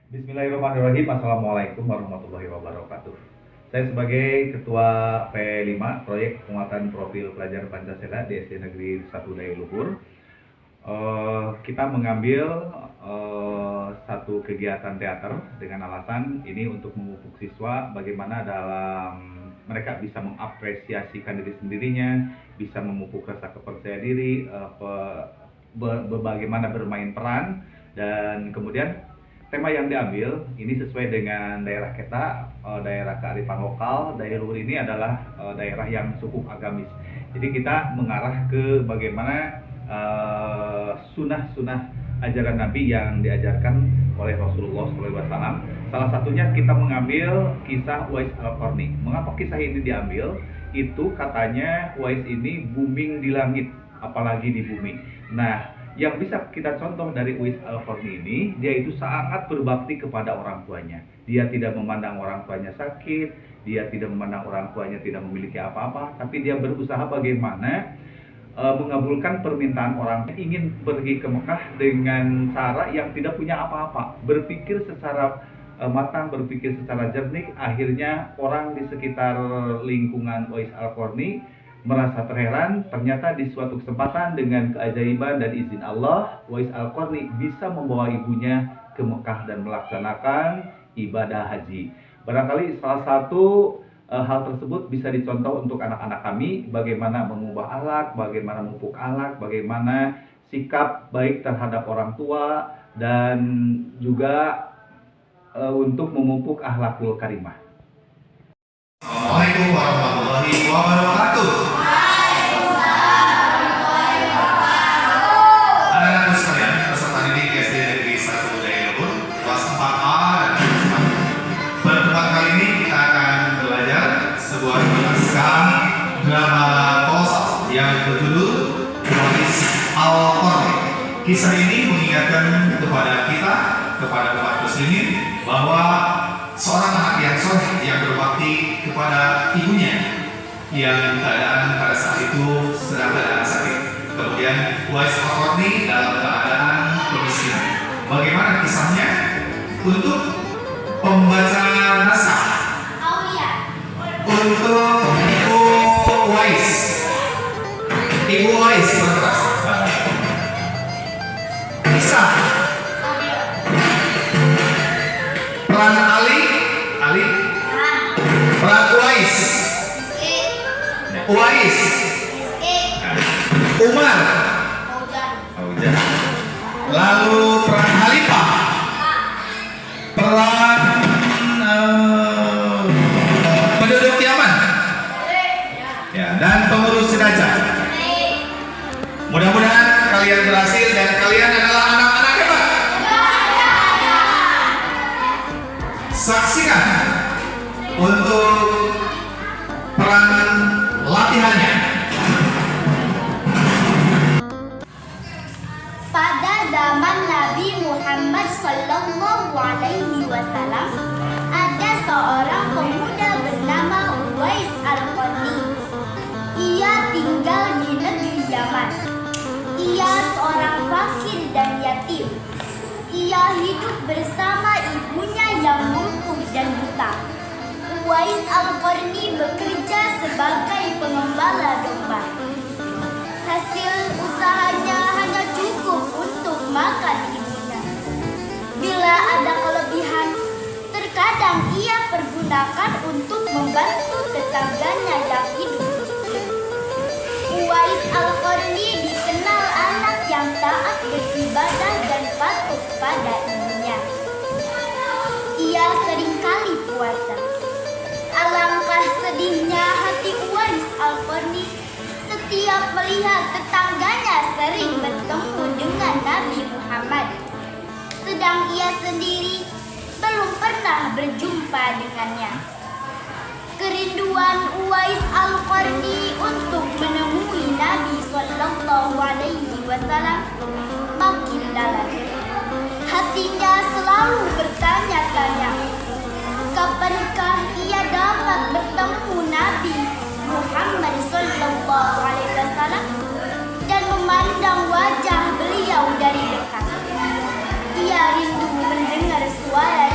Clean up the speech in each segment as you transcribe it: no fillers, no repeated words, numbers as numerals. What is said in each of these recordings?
Bismillahirrahmanirrahim. Assalamualaikum warahmatullahi wabarakatuh. Saya sebagai Ketua P5 Proyek Penguatan Profil Pelajar Pancasila di SD Negeri 1 Daya Luhur, kita mengambil satu kegiatan teater dengan alasan ini untuk memupuk siswa bagaimana dalam mereka bisa mengapresiasikan diri sendirinya, bisa memupuk rasa kepercayaan diri, bagaimana bermain peran, dan kemudian tema yang diambil ini sesuai dengan daerah kita, daerah kearifan lokal. Daerah Luhur ini adalah daerah yang cukup agamis. Jadi kita mengarah ke bagaimana sunnah-sunnah ajaran Nabi yang diajarkan oleh Rasulullah SAW. Salah satunya kita mengambil kisah Uwais Al-Qarni. Mengapa kisah ini diambil? Itu katanya Uwais ini booming di langit, apalagi di bumi. Nah, yang bisa kita contoh dari Uwais Al-Qarni ini, dia itu sangat berbakti kepada orang tuanya. Dia tidak memandang orang tuanya sakit, dia tidak memandang orang tuanya tidak memiliki apa-apa, tapi dia berusaha bagaimana mengabulkan permintaan orang yang ingin pergi ke Mekah dengan cara yang tidak punya apa-apa. Berpikir secara matang, berpikir secara jernih, akhirnya orang di sekitar lingkungan Uwais Al-Qarni merasa terheran. Ternyata di suatu kesempatan dengan keajaiban dan izin Allah, Uwais Al-Qarni bisa membawa ibunya ke Mekah dan melaksanakan ibadah haji. Barangkali salah satu hal tersebut bisa dicontoh untuk anak-anak kami, bagaimana mengubah akhlak, bagaimana memupuk akhlak, bagaimana sikap baik terhadap orang tua, dan juga untuk memupuk akhlakul karimah. Assalamualaikum warahmatullahi wabarakatuh. Anak-anak sekalian, peserta didik SD Negeri 1 Daya Luhur, kelas 4A dan kelas 4. Pertemuan kali ini kita akan belajar sebuah naskah drama kolosal yang berjudul Uwais Al-Qarni. Kisah ini mengingatkan kepada kita, kepada umat muslimin, bahwa seorang anak yang soleh yang berbakti kepada ibunya yang keadaan pada saat itu sedang keadaan sakit. Kemudian Uwais Al-Qarni dalam keadaan kemiskinan. Bagaimana kisahnya? Untuk pembaca naskah, untuk Ibu Uwais, Ibu Uwais berkeras. Kisah peran Ali, peran Uwais, Umar, lalu peran Halifah, peran penduduk Yaman, ya, dan pengurus jenazah. Mudah-mudahan kalian berhasil dan kalian adalah anak-anak hebat. Saksikan untuk peran latihannya. Pada zaman Nabi Muhammad SAW, ada seorang pemuda bernama Uwais Al-Qarni. Ia tinggal di negeri Yaman. Ia seorang fakir dan yatim. Ia hidup bersama ibunya yang lumpuh dan buta. Uwais Al-Qarni bekerja sebagai pengembala domba. Hasil usahanya hanya cukup untuk makan ibunya. Bila ada kelebihan, terkadang ia pergunakan untuk membantu tetangganya yang hidup miskin. Uwais Al-Qarni dikenal anak yang taat beribadah dan patuh pada ibunya. Ia seringkali puasa. Alangkah sedihnya hati Uwais Al-Qarni setiap melihat tetangganya sering bertemu dengan Nabi Muhammad, sedang ia sendiri belum pernah berjumpa dengannya. Kerinduan Uwais Al-Qarni untuk menemui Nabi SAW makin dalam. Hatinya selalu bertanya-tanya, kapankah ia dapat bertemu Nabi Muhammad SAW dan memandang wajah beliau dari dekat. Ia rindu mendengar suara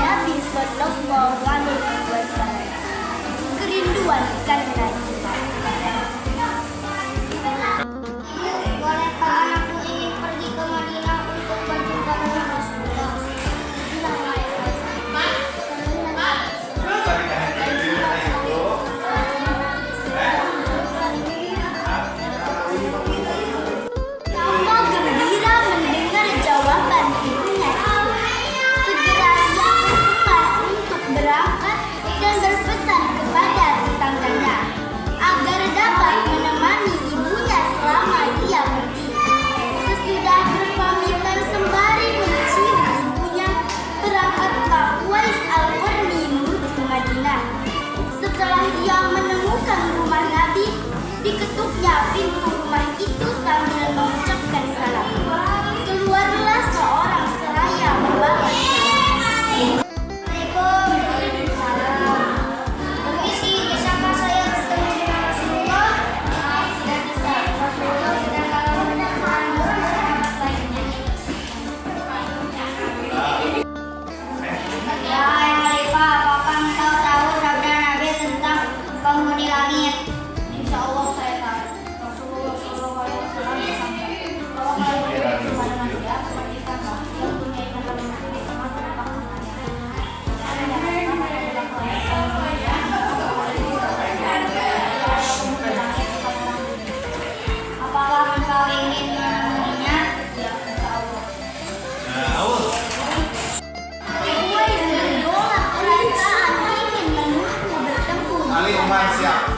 Umar siap.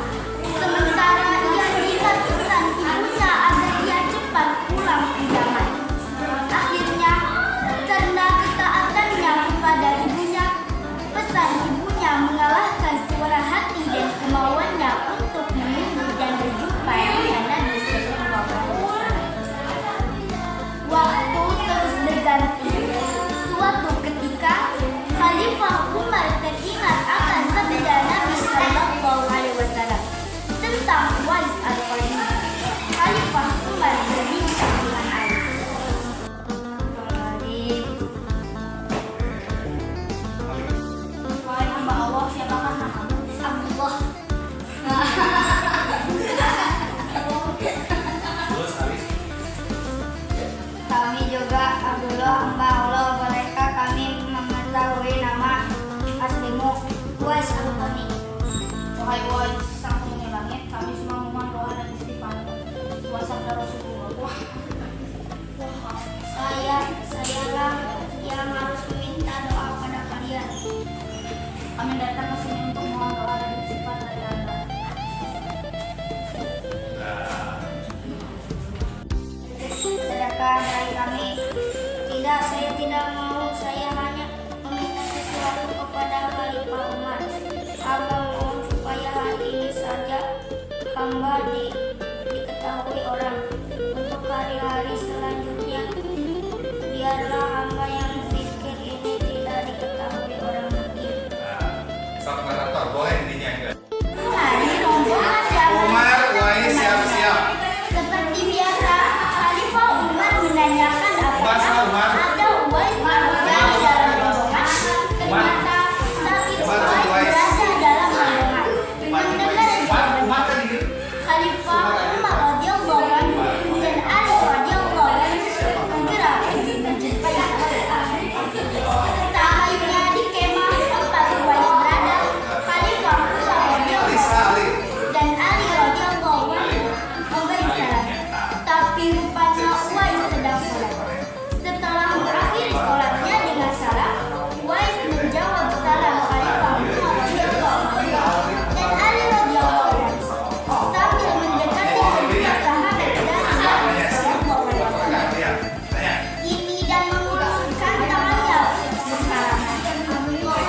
Sementara ia ingat pesan ibunya agar ia cepat pulang ke Yaman. Akhirnya, karena ketaatannya kepada ibunya, pesan ibunya mengalahkan suara hati dan kemauannya untuk menunggu dan berjumpa dengan Nabi Sallallahu Alaihi Wasallam. Waktu terus berganti. Suatu ketika, Khalifah Umar teringat akan sabda Nabi Sallallahu Alaihi Wasallam tentang Uwais Al-Qarni. Khalifah Umar berbincang dengan Ali. Wahai hamba Allah, siapakah namamu? Allah. Terus Ali. Kami juga Abdullah hamba Allah. Mereka kami mengetahui nama aslimu Uwais Al-Qarni. Wahai Uwais, sang penghuni langit, kami semua memohon doa dan istighfar. Sabda Rasulullah. Sayalah yang harus meminta doa pada kalian. Kami datang ke sini untuk memohon doa dan istighfar dari Anda. Sedekah dari kami. Tidak, saya tidak mau. Saya hanya meminta sesuatu kepada Khalifah Umar. Hamba mohon supaya hari ini saja hamba diketahui orang. Untuk hari-hari selanjutnya, biarlah hamba yang zikir ini tidak diketahui orang lagi. Stop narator, boleh intinya enggak? Hari rombongan jalan. Umar, Uwais siap-siap. Seperti biasa, Khalifah Umar menanyakan Bahasa apakah Umar. ada Uwais Al-Qarni dalam rombongan. Ternyata saat itu Umar, Uwais Uwais. berada dalam rombongan. Mendengar jawaban tadi. Khalifah Umar radhiyallahu anhu dan Ali radhiyallahu anhu segera menjumpai Uwais Al-Qarni. Sesampainya di kemah tempat Uwais berada, Khalifah Umar radhiyallahu Alisa, Ali. dan Ali radhiyallahu anhu memberi salam. Tapi rupanya Uwais sedang sholat. Setelah mengakhiri sholatnya dengan salam, Uwais menjawab salam Khalifah Umar radhiyallahu anhu dan Ali radhiyallahu anhu sambil mendekati kedua sahabat dari Nabi Sallallahu Alaihi Wasallam. Iya, tanya. Ini dan mengulurkan tangannya bersalam.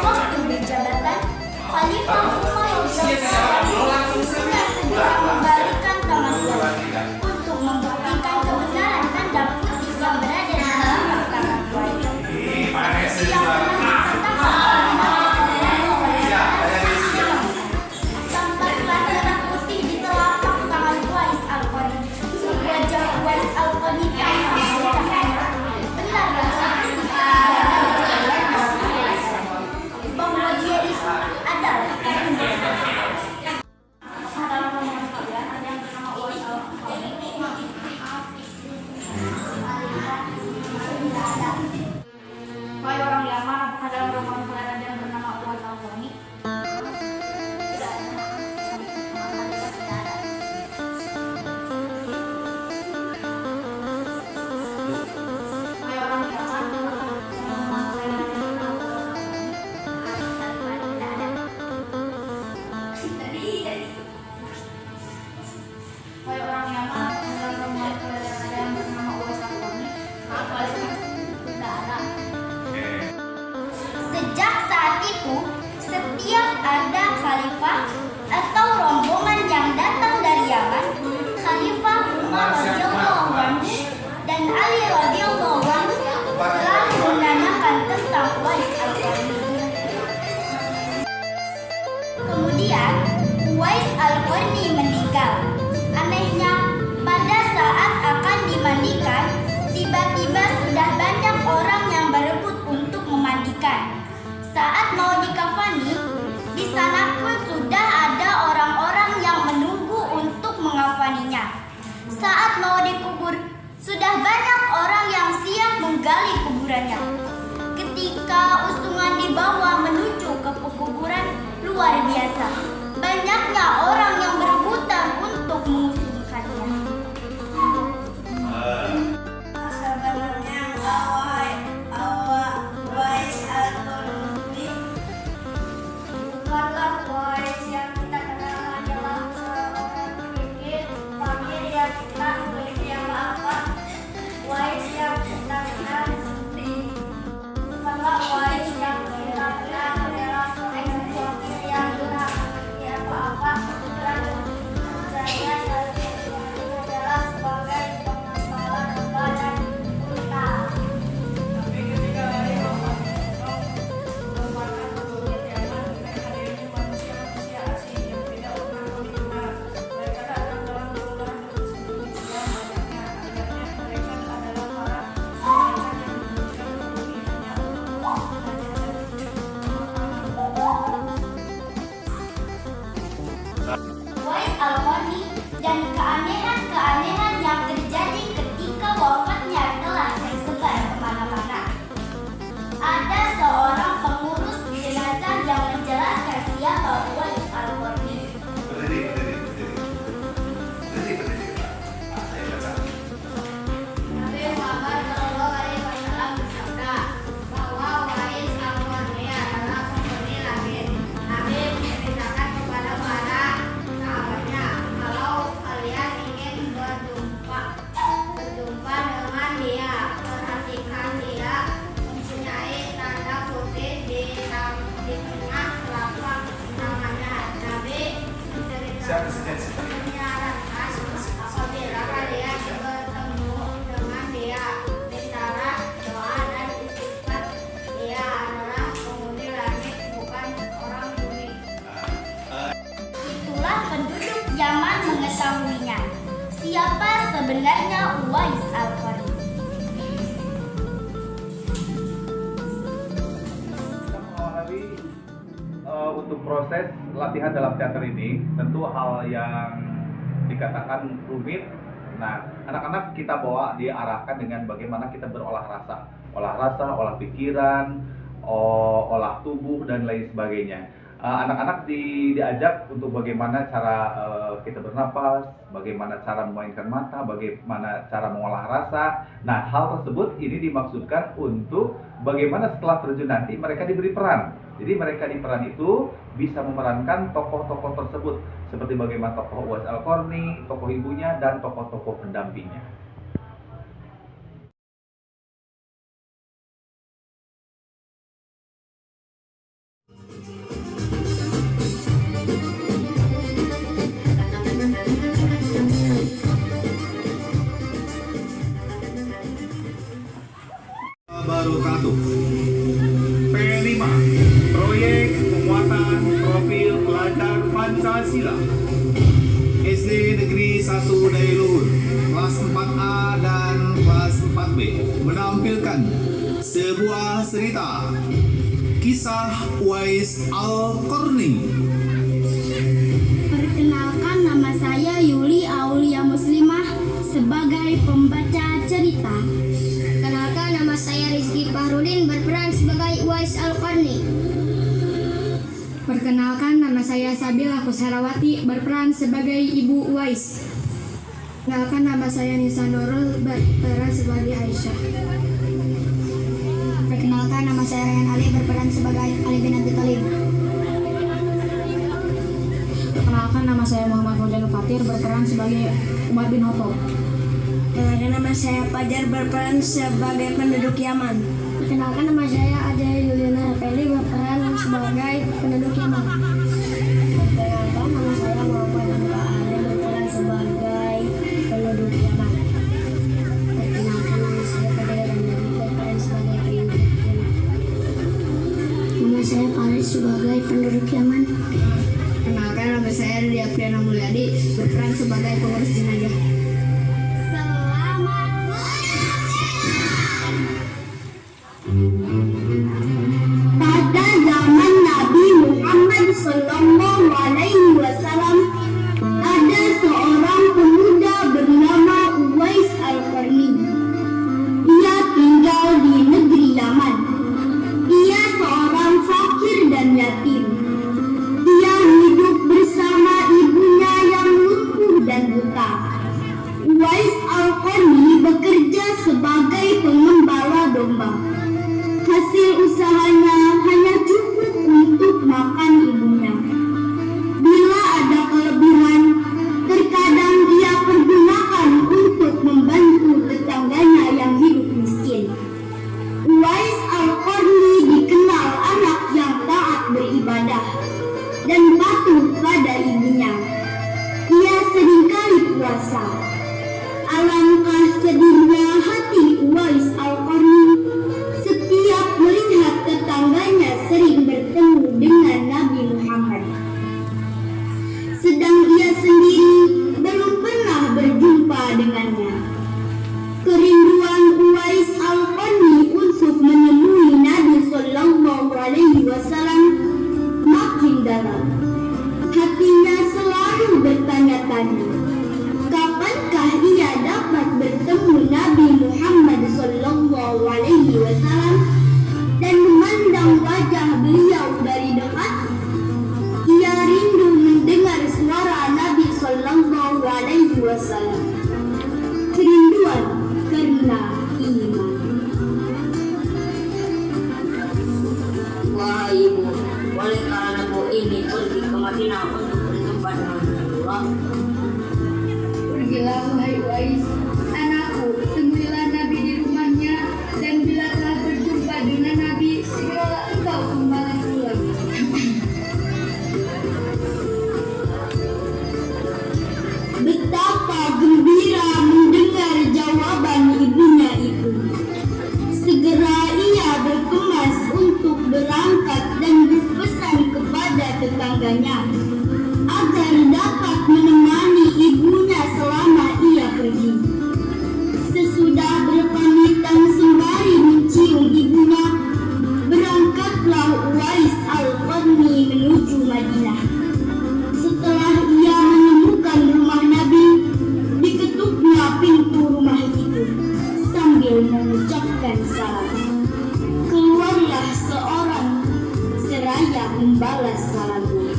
Waktu berjabatan, Khalifah Umar radhiyallahu anhu sudah segera membalikan tangan Uwais untuk membuktikan kebenaran tanda putih yang berada di dalam tangan Uwais. Ini pakai Yang pernah dikatakan oleh Nabi Sallallahu Alaihi Wasallam. Tampaklah darah putih di telapak tangan Uwais Al-Qarni. Wajah Uwais Al-Qarni tampak bercahaya. Benarkah seperti bahwa dia itu adalah Dalam rombongan kalian ada yang bernama Uwais Al-Qarni. Wahai orang Yaman, apakah dalam rombongan kalian ada yang bernama Uwais Al-Qarni? Wahai orang Yaman, apakah dalam rombongan kalian ada yang bernama Uwais Al-Qarni? Wahai orang Yaman, apakah dalam rombongan kalian ada yang bernama Uwais Al-Qarni? Tidak ada. Sejak saat itu, setiap ada khalifah atau rombongan yang datang dari Yaman, Khalifah Umar radhiyallahu anhu dan Ali radhiyallahu anhu selalu menanyakan tentang Uwais Al-Qarni. Kemudian, Uwais Al-Qarni meninggal. Anehnya, pada saat akan dimandikan, tiba-tiba sudah banyak orang yang berebut untuk memandikan. Saat mau dikafani, di sana pun sudah ada orang-orang yang menunggu untuk mengafaninya. Saat mau dikubur, sudah banyak orang yang siap menggali kuburannya. Ketika usungan dibawa menuju ke pekuburan, luar biasa. Banyaknya orang yang berebutan untuk mengusungkannya. Sebenarnya Uwais Al-Qarni bukanlah Uwais yang kita kenal sebenarnya Uwais Al-Qarni. Kita mengalami untuk proses latihan dalam teater ini tentu hal yang dikatakan rumit. Nah, anak-anak kita bawa diarahkan dengan bagaimana kita berolah rasa, olah pikiran, olah tubuh dan lain sebagainya. Anak-anak diajak untuk bagaimana cara kita bernapas, bagaimana cara memainkan mata, bagaimana cara mengolah rasa. Nah, hal tersebut ini dimaksudkan untuk bagaimana setelah terjun nanti mereka diberi peran. Jadi mereka di peran itu bisa memerankan tokoh-tokoh tersebut seperti bagaimana tokoh Uwais Al-Qarni, tokoh ibunya, dan tokoh-tokoh pendampingnya. Wabarakatuh. P5 Proyek Penguatan Profil Pelajar Pancasila SD Negeri 1 Dailuhur kelas 4A dan kelas 4B menampilkan sebuah cerita kisah Uwais Al-Qarni. Perkenalkan, nama saya Yuli Aulia Muslimah sebagai pembaca cerita. Kenalkan, nama saya Rizky Fahrudin berperan sebagai Uwais Al-Qarni. Perkenalkan, nama saya Sabila Kusharawati berperan sebagai Ibu Uwais. Perkenalkan, nama saya Nisa Nurul berperan sebagai Aisyah. Perkenalkan, nama saya Rayhan Ali berperan sebagai Ali bin Abi Thalib. Perkenalkan, nama saya Muhammad Fauzan Fatir berperan sebagai Umar bin Khattab. Perkenalkan, nama saya Fajar berperan sebagai penduduk Yaman. Perkenalkan, nama saya Ade Yuliana Rapeli berperan sebagai penduduk Yaman. Perkenalkan, nama saya Muhammad Hamka Ali berperan sebagai penduduk Yaman. Perkenalkan, nama saya Fadil Ramdhani berperan sebagai penduduk Yaman. Nama saya Faris sebagai penduduk Yaman. Perkenalkan, nama saya Ria Priana Mulyadi berperan sebagai pengurus jenazah. Pada zaman Nabi Muhammad SAW, ada seorang pemuda bernama Uwais Al-Qarni. Dia tinggal di negeri Yaman. Ia seorang fakir dan yatim. Dia hidup bersama ibunya yang lumpuh dan buta. Uwais Al-Qarni bekerja sebagai pengembala domba. Hasil usahanya hanya cukup untuk makan ibunya. Bila ada kelebihan, terkadang ia pergunakan untuk membantu tetangganya yang hidup miskin. Uwais Al-Qarni dikenal anak yang taat beribadah dan patuh pada ibunya. Ia seringkali puasa. Alangkah sedihnya hati Uwais Al-Qarni setiap melihat tetangganya sering bertemu dengan Nabi Muhammad, sedang ia sendiri belum pernah berjumpa dengannya. Kerinduan Uwais Al-Qarni untuk menemui Nabi Sallallahu Alaihi Wasallam makin dalam. Hatinya selalu bertanya-tanya, kapankah ia dapat bertemu Nabi Muhammad Sallallahu Alaihi Wasallam dan memandang wajah beliau dari dekat? Ia rindu mendengar suara Nabi Sallallahu Alaihi Wasallam. Kerinduan karena iman. Wahai ibu, bolehkah anakku ini pergi ke Madinah untuk berjumpa dengan Rasulullah? sambil mengucapkan salam. Keluarlah seorang seraya membalas salamnya.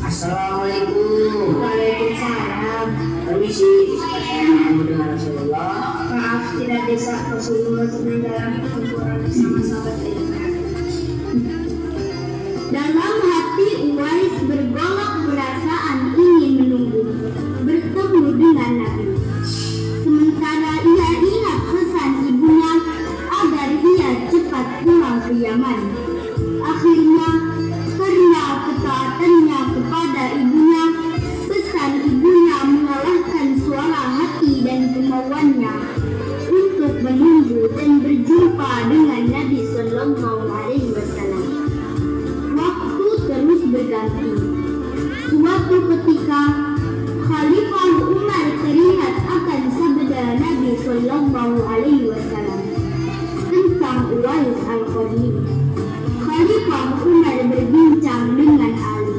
Assalamualaikum. Waalaikumsalam. Permisi, saya bertemu dengan Rasulullah. Maaf, tidak bisa Rasulullah sedang dalam pertempuran bersama sahabat Nabi. Dalam hati Uwais bergolak perasaan ingin menunggu bertemu dengan Nabi. Sementara ia ingat pesan ibunya agar ia cepat pulang ke Yaman. Akhirnya, karena ketaatannya kepada ibunya, pesan ibunya mengalahkan suara hati dan kemauannya untuk menunggu dan berjumpa dengan Nabi Sallallahu Alaihi Wasallam. Waktu terus berganti. Suatu ketika, Khalifah Umar teringat akan sabda Nabi Sallallahu Alaihi Wasallam tentang Uwais Al-Qarni. Khalifah Umar berbincang dengan Ali.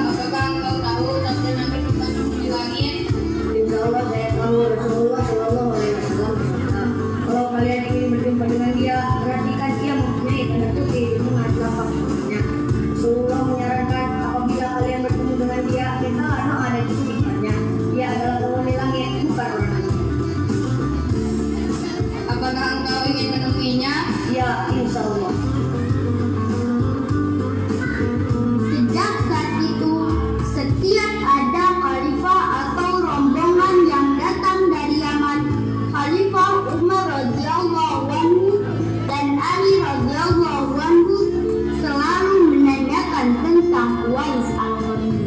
Apakah engkau tahu sabda Nabi kita di langit? Insya Allah saya tahu Rasulullah Shallallahu Alaihi Wasallam berkata, kalau kalian ingin berjumpa dengan dia, perhatikan dia mempunyai tanda putih di tengah telapak tangannya. Rasulullah menyarankan apabila kalian bertemu dengan dia, minta doa dan istighfarnya. Dia adalah penghuni langit, bukan orang lain. Apakah engkau ingin menemuinya? Ya, insya Allah. Sejak saat itu, setiap ada khalifah atau rombongan yang datang dari Yaman, Khalifah Umar radhiyallahu anhu dan Ali radhiyallahu anhu selalu menanyakan tentang Uwais Al-Qarni.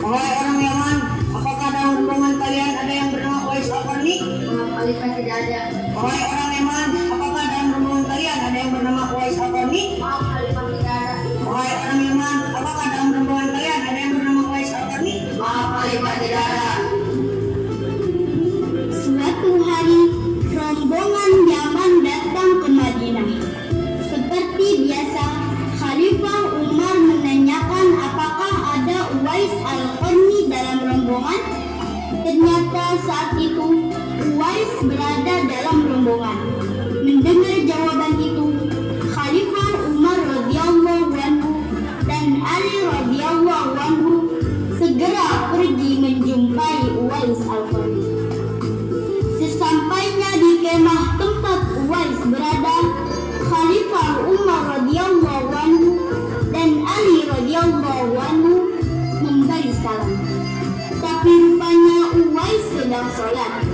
Wahai orang Yaman, apakah dalam rombongan kalian ada yang bernama Uwais Al-Qarni? Khalifah tidak ada. Wahai orang Yaman, apakah dalam rombongan kalian ada yang bernama Uwais Al-Qarni? Maaf, Khalifah tidak ada. Wahai orang Yaman, apakah dalam rombongan kalian ada yang bernama Uwais Al-Qarni? Maaf, Khalifah tidak ada. Suatu hari, rombongan Yaman datang ke Madinah. Seperti biasa, Khalifah Umar menanyakan apakah ada Uwais Al-Qarni dalam rombongan. Ternyata saat itu Uwais berada dalam rombongan. Mendengar jawaban itu, Khalifah Umar radhiyallahu anhu dan Ali radhiyallahu anhu segera pergi menjumpai Uwais Al-Qarni. Sesampainya di kemah tempat Uwais berada, Khalifah Umar radhiyallahu anhu dan Ali radhiyallahu anhu memberi salam. Tapi rupanya Uwais sedang sholat.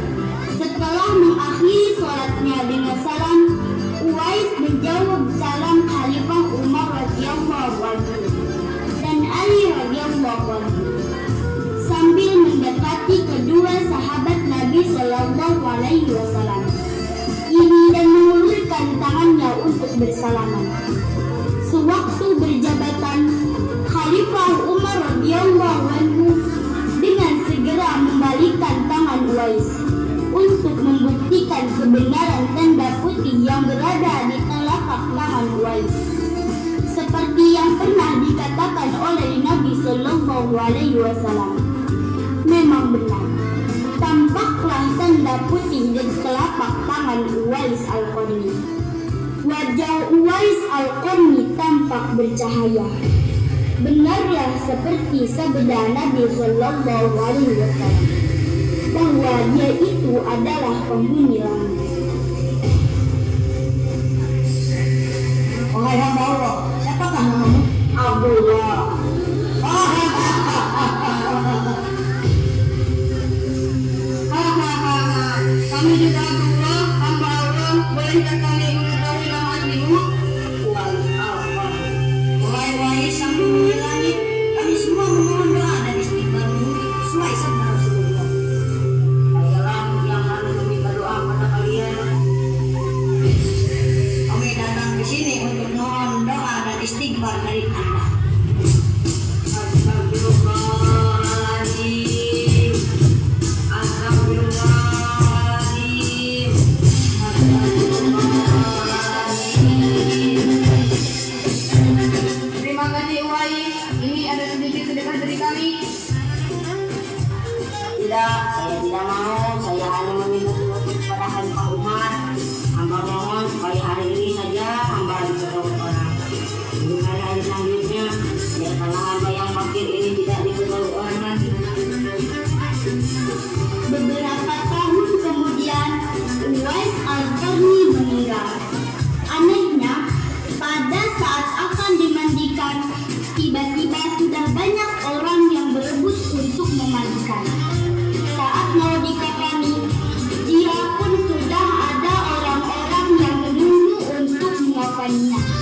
Setelah mengakhiri sholatnya dengan salam, Uwais menjawab salam Khalifah Umar radhiyallahu anhu dan Ali radhiyallahu anhu sambil mendekati kedua sahabat Nabi Sallallahu Alaihi Wasallam ini dan mengulurkan tangannya untuk bersalaman. Sewaktu berjabatan, Khalifah Umar radhiyallahu anhu dengan segera membalikkan tangan Uwais untuk membuktikan kebenaran tanda putih yang berada di telapak tangan Uwais. Seperti yang pernah dikatakan oleh Nabi Sallallahu Alaihi Wasallam, memang benar, tampaklah tanda putih di telapak tangan Uwais Al-Qarni. Wajah Uwais Al-Qarni tampak bercahaya. Benarlah seperti sabda Nabi Sallallahu Alaihi Wasallam bahwa dia itu adalah penghuni langit. Wahai hamba Allah, siapakah namamu? Abdullah. Kami juga Abdullah, hamba Allah. Bolehkah kami mengetahui nama aslimu? Wahai Uwais sang penghuni langit, kami semua memohon doa dan istighfarmu sesuai sabda Rasulullah. Sayalah yang harus meminta doa pada kalian. Kami datang ke sini untuk mohon doa dan istighfar dari Anda. Astagfirullahaladzim. Astagfirullahaladzim. Astagfirullahaladzim. Al-Qarni.